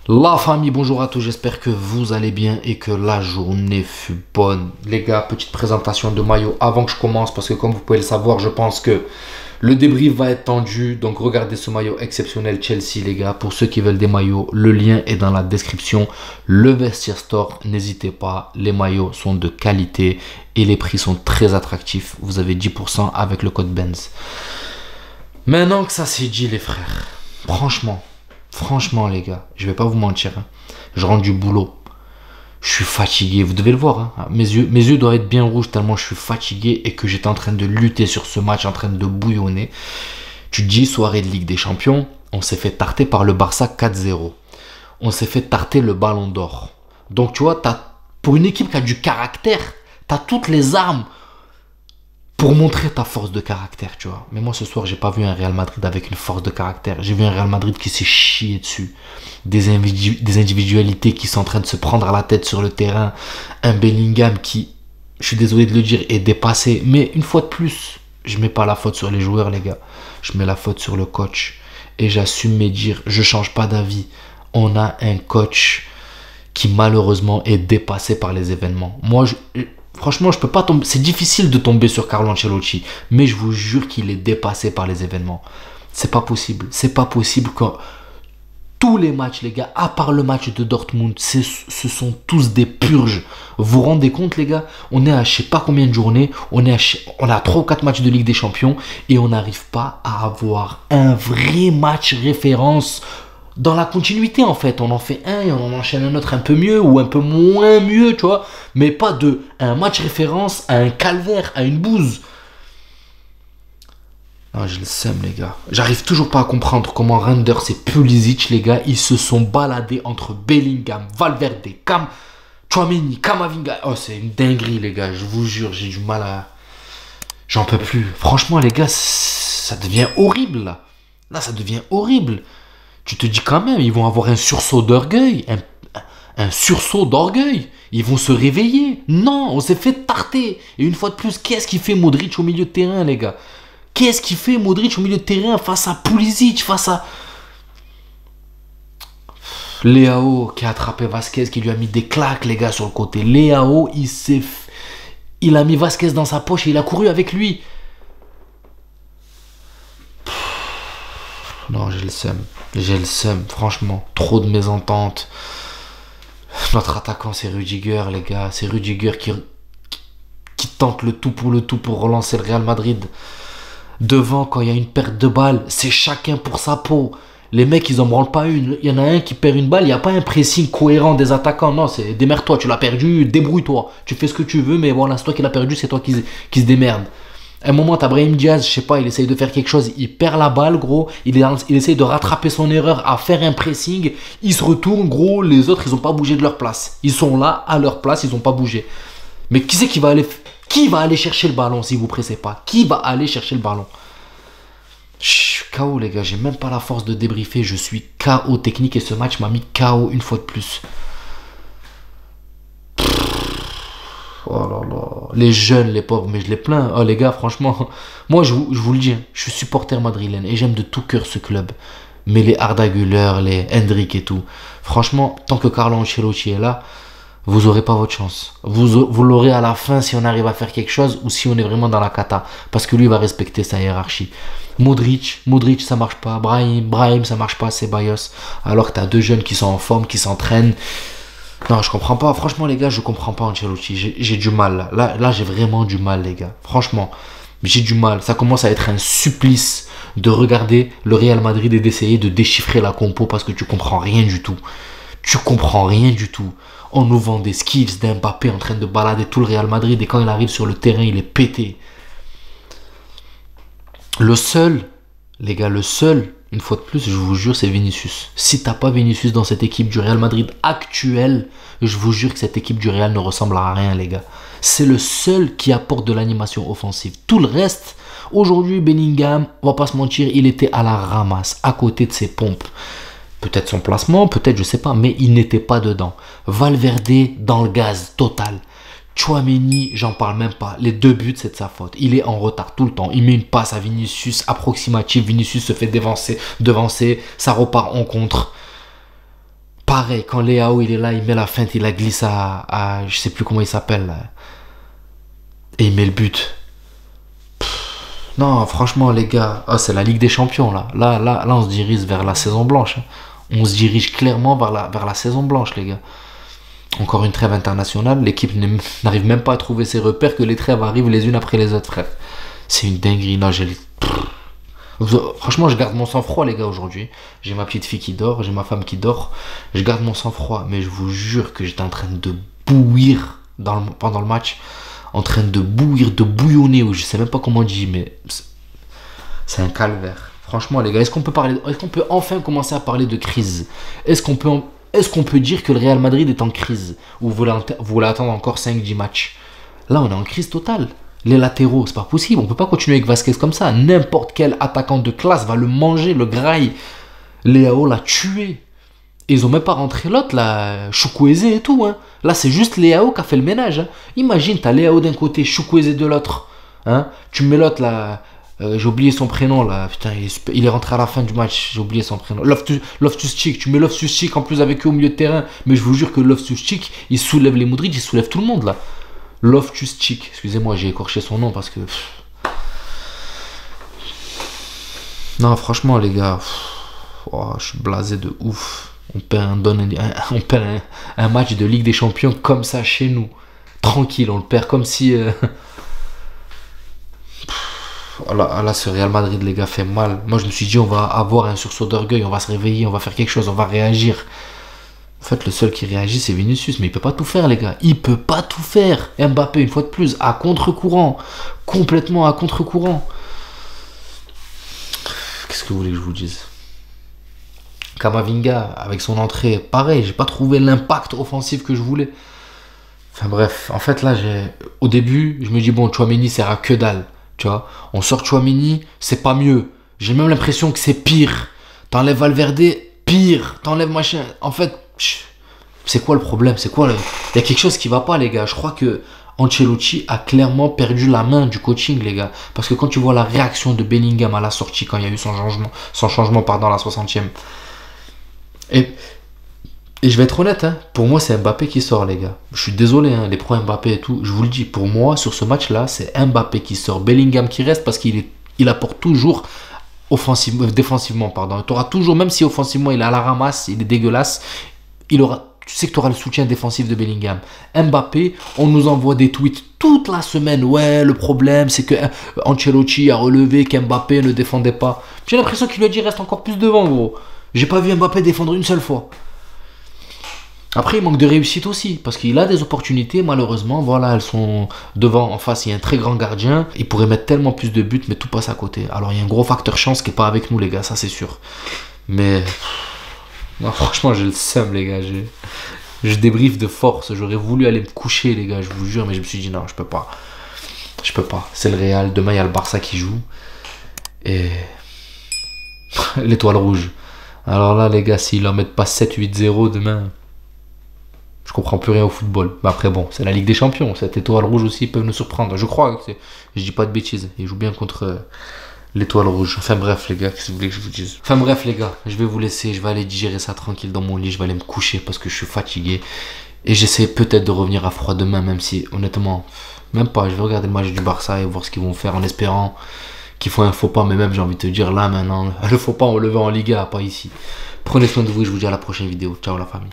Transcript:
La famille, bonjour à tous, j'espère que vous allez bien et que la journée fut bonne. Les gars, petite présentation de maillot avant que je commence parce que comme vous pouvez le savoir, je pense que le débrief va être tendu. Donc regardez ce maillot exceptionnel Chelsea les gars. Pour ceux qui veulent des maillots, le lien est dans la description. Le Vestiaire Store, n'hésitez pas, les maillots sont de qualité et les prix sont très attractifs. Vous avez 10% avec le code Benz. Maintenant que ça c'est dit les frères, Franchement, les gars, je vais pas vous mentir, hein. Je rentre du boulot. Je suis fatigué, vous devez le voir, hein. Mes yeux doivent être bien rouges tellement je suis fatigué et que j'étais en train de lutter sur ce match, en train de bouillonner. Tu te dis, soirée de Ligue des Champions, on s'est fait tarter par le Barça 4-0. On s'est fait tarter le Ballon d'Or. Donc, tu vois, pour une équipe qui a du caractère, tu as toutes les armes pour montrer ta force de caractère, tu vois. Mais moi, ce soir, j'ai pas vu un Real Madrid avec une force de caractère. J'ai vu un Real Madrid qui s'est chié dessus. Des individualités qui sont en train de se prendre à la tête sur le terrain. Un Bellingham qui, je suis désolé de le dire, est dépassé. Mais une fois de plus, je mets pas la faute sur les joueurs, les gars. Je mets la faute sur le coach. Et j'assume mes dires. Je change pas d'avis. On a un coach qui, malheureusement, est dépassé par les événements. Franchement, je peux pas tomber. C'est difficile de tomber sur Carlo Ancelotti, mais je vous jure qu'il est dépassé par les événements. C'est pas possible. C'est pas possible que tous les matchs, les gars, à part le match de Dortmund, ce sont tous des purges. Vous vous rendez compte, les gars? On est à je sais pas combien de journées, on a 3 ou 4 matchs de Ligue des Champions et on n'arrive pas à avoir un vrai match référence. Dans la continuité en fait, on en fait un et on en enchaîne un autre un peu mieux ou un peu moins mieux, tu vois, mais pas de un match référence à un calvaire, à une bouse. Non, je le sème les gars. J'arrive toujours pas à comprendre comment Reinders et Pulisic les gars, ils se sont baladés entre Bellingham, Valverde, Tchouaméni, Camavinga. Oh, c'est une dinguerie les gars, je vous jure, j'ai du mal à... J'en peux plus. Franchement les gars, ça devient horrible là. Là, ça devient horrible. Tu te dis quand même, ils vont avoir un sursaut d'orgueil. Un sursaut d'orgueil. Ils vont se réveiller. Non, on s'est fait tarter. Et une fois de plus, qu'est-ce qui fait Modric au milieu de terrain, les gars? Qu'est-ce qui fait Modric au milieu de terrain face à Pulisic, face à... Leao qui a attrapé Vasquez, qui lui a mis des claques, les gars, sur le côté. Leao, il a mis Vasquez dans sa poche et il a couru avec lui. Non, j'ai le seum. J'ai le seum, franchement. Trop de mésententes. Notre attaquant, c'est Rudiger, les gars. C'est Rudiger qui tente le tout pour relancer le Real Madrid. Devant, quand il y a une perte de balle, c'est chacun pour sa peau. Les mecs, ils en branlent pas une. Il y en a un qui perd une balle, il n'y a pas un pressing cohérent des attaquants. Non, c'est démerde-toi, tu l'as perdu, débrouille-toi. Tu fais ce que tu veux, mais voilà, c'est toi qui l'as perdu, c'est toi qui se démerde. À un moment, t'as Brahim Diaz, je sais pas, il essaye de faire quelque chose, il perd la balle, gros. Il essaye de rattraper son erreur, à faire un pressing. Il se retourne, gros. Les autres, ils ont pas bougé de leur place. Ils sont là, à leur place, ils ont pas bougé. Mais qui c'est qui va aller chercher le ballon si vous pressez pas? Qui va aller chercher le ballon? Je suis KO, les gars. J'ai même pas la force de débriefer. Je suis KO technique et ce match m'a mis KO une fois de plus. Oh là là. Les jeunes, les pauvres, mais je les plains. Oh les gars, franchement, moi je vous le dis, je suis supporter madrilène et j'aime de tout cœur ce club. Mais les Arda Güler, les Hendrik et tout, franchement, tant que Carlo Ancelotti est là, vous aurez pas votre chance. Vous l'aurez à la fin si on arrive à faire quelque chose ou si on est vraiment dans la cata. Parce que lui va respecter sa hiérarchie. Modric, ça marche pas. Brahim, ça marche pas, Ceballos. Alors que tu as 2 jeunes qui sont en forme, qui s'entraînent. Non, je comprends pas. Franchement, les gars, je comprends pas Ancelotti. J'ai du mal. Là j'ai vraiment du mal, les gars. Franchement, j'ai du mal. Ça commence à être un supplice de regarder le Real Madrid et d'essayer de déchiffrer la compo parce que tu comprends rien du tout. Tu comprends rien du tout. On nous vend des skills d'Mbappé en train de balader tout le Real Madrid et quand il arrive sur le terrain, il est pété. Le seul, les gars, une fois de plus, je vous jure, c'est Vinicius. Si t'as pas Vinicius dans cette équipe du Real Madrid actuelle, je vous jure que cette équipe du Real ne ressemble à rien, les gars. C'est le seul qui apporte de l'animation offensive. Tout le reste, aujourd'hui, Bellingham, on va pas se mentir, il était à la ramasse, à côté de ses pompes. Peut-être son placement, peut-être, je sais pas, mais il n'était pas dedans. Valverde dans le gaz total. Tchouaméni, j'en parle même pas. Les 2 buts, c'est de sa faute. Il est en retard tout le temps. Il met une passe à Vinicius approximative. Vinicius se fait devancer. Ça repart en contre. Pareil, quand Leao il est là, il met la feinte, il la glisse à je sais plus comment il s'appelle là. Et il met le but. Non, franchement, les gars, oh, c'est la Ligue des Champions là. Là, on se dirige vers la saison blanche. Hein. On se dirige clairement vers la saison blanche, les gars. Encore une trêve internationale. L'équipe n'arrive même pas à trouver ses repères, que les trêves arrivent les unes après les autres, frère. C'est une dinguerie. Non, franchement, je garde mon sang-froid, les gars, aujourd'hui. J'ai ma petite fille qui dort, j'ai ma femme qui dort. Je garde mon sang-froid, mais je vous jure que j'étais en train de bouillir pendant le match. En train de bouillir, de bouillonner, ou je sais même pas comment on dit, mais c'est un calvaire. Franchement, les gars, est-ce qu'on peut enfin commencer à parler de crise? Est-ce qu'on peut dire que le Real Madrid est en crise? Ou vous voulez attendre encore 5-10 matchs? Là, on est en crise totale. Les latéraux, c'est pas possible. On peut pas continuer avec Vasquez comme ça. N'importe quel attaquant de classe va le manger, le graille. Leao l'a tué. Et ils ont même pas rentré l'autre, là, Chukwueze et tout. Hein. Là, c'est juste Leao qui a fait le ménage. Hein. Imagine, t'as Leao d'un côté, Chukwueze de l'autre. Hein. Tu mets l'autre, là, j'ai oublié son prénom, là. Putain, il est rentré à la fin du match, j'ai oublié son prénom. Loftus-Cheek, tu mets Loftus-Cheek en plus avec eux au milieu de terrain. Mais je vous jure que Loftus-Cheek, il soulève les Modric, il soulève tout le monde, là. Loftus-Cheek, excusez-moi, j'ai écorché son nom parce que... Non, franchement, les gars, oh, je suis blasé de ouf. On perd un match de Ligue des Champions comme ça chez nous. Tranquille, on le perd comme si... Là, ce Real Madrid, les gars, fait mal. Moi, je me suis dit, on va avoir un sursaut d'orgueil, on va se réveiller, on va faire quelque chose, on va réagir. En fait, le seul qui réagit, c'est Vinicius, mais il peut pas tout faire, les gars. Il peut pas tout faire. Mbappé, une fois de plus, à contre-courant. Complètement à contre-courant. Qu'est-ce que vous voulez que je vous dise? Camavinga, avec son entrée, pareil, j'ai pas trouvé l'impact offensif que je voulais. Enfin bref, en fait là, au début, je me dis bon, Tchouaméni sert à que dalle, tu vois. On sort Tchouaméni, c'est pas mieux. J'ai même l'impression que c'est pire. T'enlèves Valverde, pire. T'enlèves machin. En fait, c'est quoi le problème? C'est quoi Il y a quelque chose qui va pas, les gars. Je crois que Ancelotti a clairement perdu la main du coaching, les gars. Parce que quand tu vois la réaction de Bellingham à la sortie, quand il y a eu son changement à la 60e. Et je vais être honnête, hein, pour moi c'est Mbappé qui sort, les gars. Je suis désolé, hein, les pros Mbappé et tout, je vous le dis, pour moi sur ce match-là, c'est Mbappé qui sort, Bellingham qui reste parce qu'il apporte toujours défensivement, pardon. Tu auras toujours, même si offensivement il est à la ramasse, il est dégueulasse, tu sais que tu auras le soutien défensif de Bellingham. Mbappé, on nous envoie des tweets toute la semaine. Ouais, le problème c'est que Ancelotti a relevé qu'Mbappé ne défendait pas. J'ai l'impression qu'il lui a dit reste encore plus devant, gros. J'ai pas vu Mbappé défendre une seule fois. Après, il manque de réussite aussi, parce qu'il a des opportunités, malheureusement. Voilà, elles sont devant, en face, il y a un très grand gardien. Il pourrait mettre tellement plus de buts, mais tout passe à côté. Alors, il y a un gros facteur chance qui n'est pas avec nous, les gars, ça c'est sûr. Mais, non, franchement, j'ai le seum, les gars. Je débriefe de force. J'aurais voulu aller me coucher, les gars, je vous jure, mais je me suis dit non, je peux pas. Je peux pas. C'est le Real. Demain, il y a le Barça qui joue. Et l'étoile rouge. Alors là, les gars, s'ils en mettent pas 7-8-0 demain, je comprends plus rien au football. Mais après, bon, c'est la Ligue des Champions. Cette étoile rouge aussi, ils peuvent nous surprendre. Je crois que je dis pas de bêtises. Ils jouent bien contre l'étoile rouge. Enfin bref, les gars, qu'est-ce que vous voulez que je vous dise? Enfin bref, les gars, je vais vous laisser. Je vais aller digérer ça tranquille dans mon lit. Je vais aller me coucher parce que je suis fatigué. Et j'essaie peut-être de revenir à froid demain, même si, honnêtement, même pas. Je vais regarder le match du Barça et voir ce qu'ils vont faire en espérant qu'ils font un faux pas, mais même j'ai envie de te dire là maintenant, le faux pas on le veut en Liga, pas ici. Prenez soin de vous et je vous dis à la prochaine vidéo. Ciao la famille.